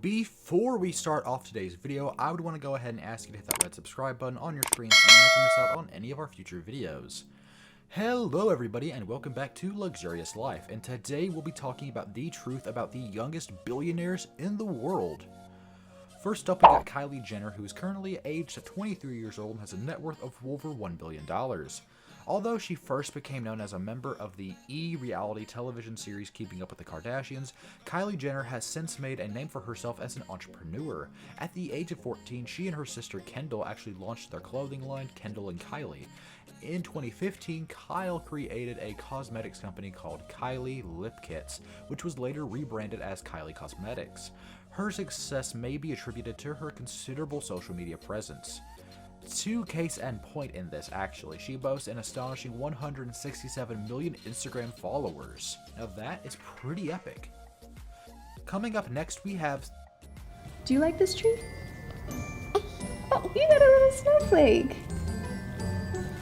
Before we start off today's video, I would want to go ahead and ask you to hit that red subscribe button on your screen so you never miss out on any of our future videos. Hello everybody and welcome back to Luxurious Life, and today we'll be talking about the truth about the youngest billionaires in the world. First up, we got Kylie Jenner, who is currently aged 23 years old and has a net worth of over $1 billion. Although she first became known as a member of the reality television series Keeping Up with the Kardashians, Kylie Jenner has since made a name for herself as an entrepreneur. At the age of 14, she and her sister Kendall actually launched their clothing line, Kendall and Kylie. In 2015, Kyle created a cosmetics company called Kylie Lip Kits, which was later rebranded as Kylie Cosmetics. Her success may be attributed to her considerable social media presence. To case in point in this, actually, she boasts an astonishing 167 million Instagram followers. Now that is pretty epic. Coming up next, we have... Do you like this tree? Oh, you got a little snowflake.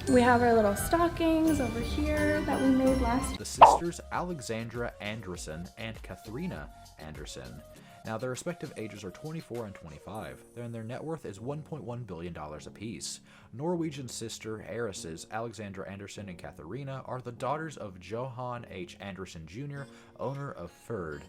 We have our little stockings over here that we made last. The sisters Alexandra Anderson and Katharina Anderson. Now, their respective ages are 24 and 25, and their net worth is $1.1 billion apiece. Norwegian sister heiresses Alexandra Anderson and Katharina are the daughters of Johan H. Anderson Jr., owner of Ferd,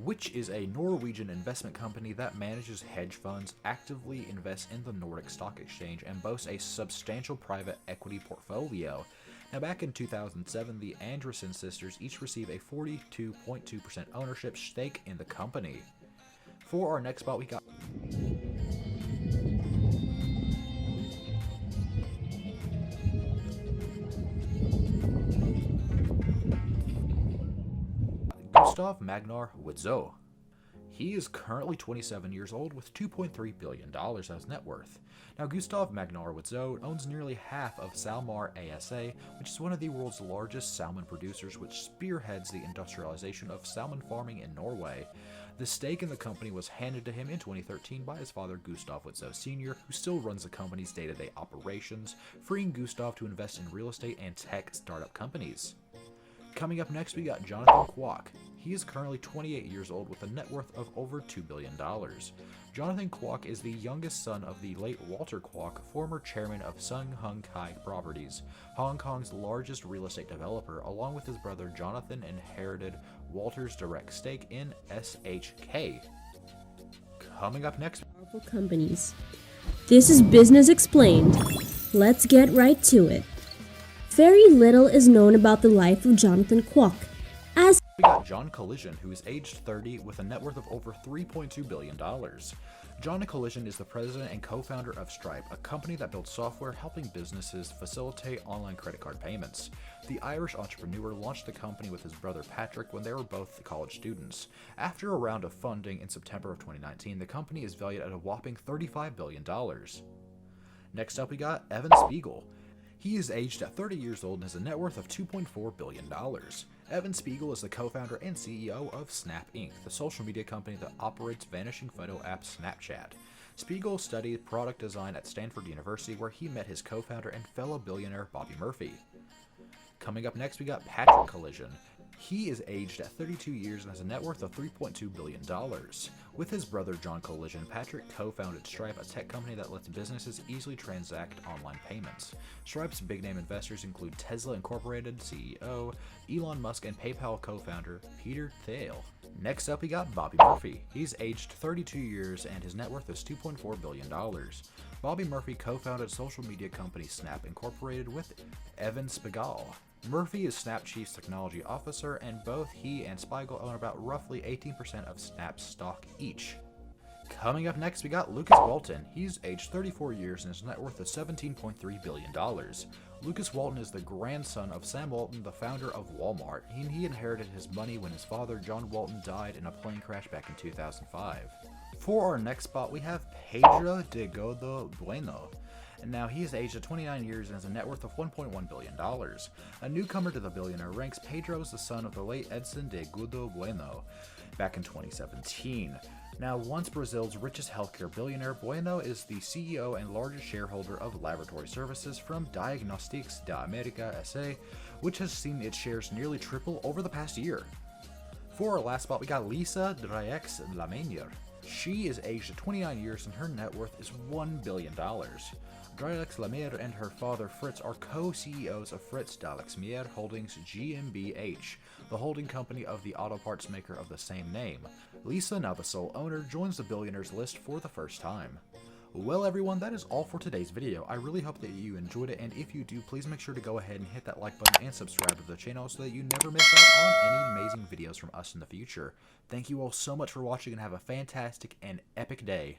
which is a Norwegian investment company that manages hedge funds, actively invests in the Nordic Stock Exchange, and boasts a substantial private equity portfolio. Now, back in 2007, the Anderson sisters each received a 42.2% ownership stake in the company. For our next spot, we got Gustaf Magnusson. He is currently 27 years old with $2.3 billion as net worth. Now, Gustaf Magnusson owns nearly half of SalMar ASA, which is one of the world's largest salmon producers, which spearheads the industrialization of salmon farming in Norway. The stake in the company was handed to him in 2013 by his father, Gustaf Magnusson Sr., who still runs the company's day-to-day operations, freeing Gustaf to invest in real estate and tech startup companies. Coming up next, we got Jonathan Kwok. He is currently 28 years old with a net worth of over $2 billion. Jonathan Kwok is the youngest son of the late Walter Kwok, former chairman of Sun Hung Kai Properties, Hong Kong's largest real estate developer. Along with his brother Jonathan, inherited Walter's direct stake in SHK. Coming up next, powerful companies. This is Business Explained. Let's get right to it. Very little is known about the life of Jonathan Kwok. We got Jon Collision, who is aged 30 with a net worth of over $3.2 billion. Jon Collision is the president and co-founder of Stripe, a company that builds software helping businesses facilitate online credit card payments. The Irish entrepreneur launched the company with his brother Patrick when they were both college students. After a round of funding in September of 2019, the company is valued at a whopping $35 billion. Next up, we got Evan Spiegel. He is aged at 30 years old and has a net worth of $2.4 billion. Evan Spiegel is the co-founder and CEO of Snap Inc., the social media company that operates vanishing photo app Snapchat. Spiegel studied product design at Stanford University, where he met his co-founder and fellow billionaire Bobby Murphy. Coming up next, we got Patrick Collision. He is aged at 32 years and has a net worth of $3.2 billion. With his brother Jon Collision, Patrick co-founded Stripe, a tech company that lets businesses easily transact online payments. Stripe's big-name investors include Tesla Incorporated CEO Elon Musk and PayPal co-founder Peter Thiel. Next up, we got Bobby Murphy. He's aged 32 years and his net worth is $2.4 billion. Bobby Murphy co-founded social media company Snap Incorporated with Evan Spiegel. Murphy is Snap Chief's technology officer, and both he and Spiegel own about roughly 18% of Snap's stock each. Coming up next, we got Lucas Walton. He's aged 34 years and his net worth is $17.3 billion. Lucas Walton is the grandson of Sam Walton, the founder of Walmart. He inherited his money when his father, John Walton, died in a plane crash back in 2005. For our next spot, we have Pedro de Goto. And now he is aged at 29 years and has a net worth of $1.1 billion. A newcomer to the billionaire ranks, Pedro is the son of the late Edson de Goto Bueno back in 2017. Now, once Brazil's richest healthcare billionaire, Bueno is the CEO and largest shareholder of laboratory services from Diagnostics da America SA, which has seen its shares nearly triple over the past year. For our last spot, we got Lisa Drier. She is aged 29 years and her net worth is $1 billion. Drier and her father Fritz are co-CEOs of Fritz Dalexmeyer Holdings GmbH, the holding company of the auto parts maker of the same name. Lisa, now the sole owner, joins the billionaires list for the first time. Well everyone, that is all for today's video. I really hope that you enjoyed it, and if you do, please make sure to go ahead and hit that like button and subscribe to the channel so that you never miss out on any amazing videos from us in the future. Thank you all so much for watching and have a fantastic and epic day.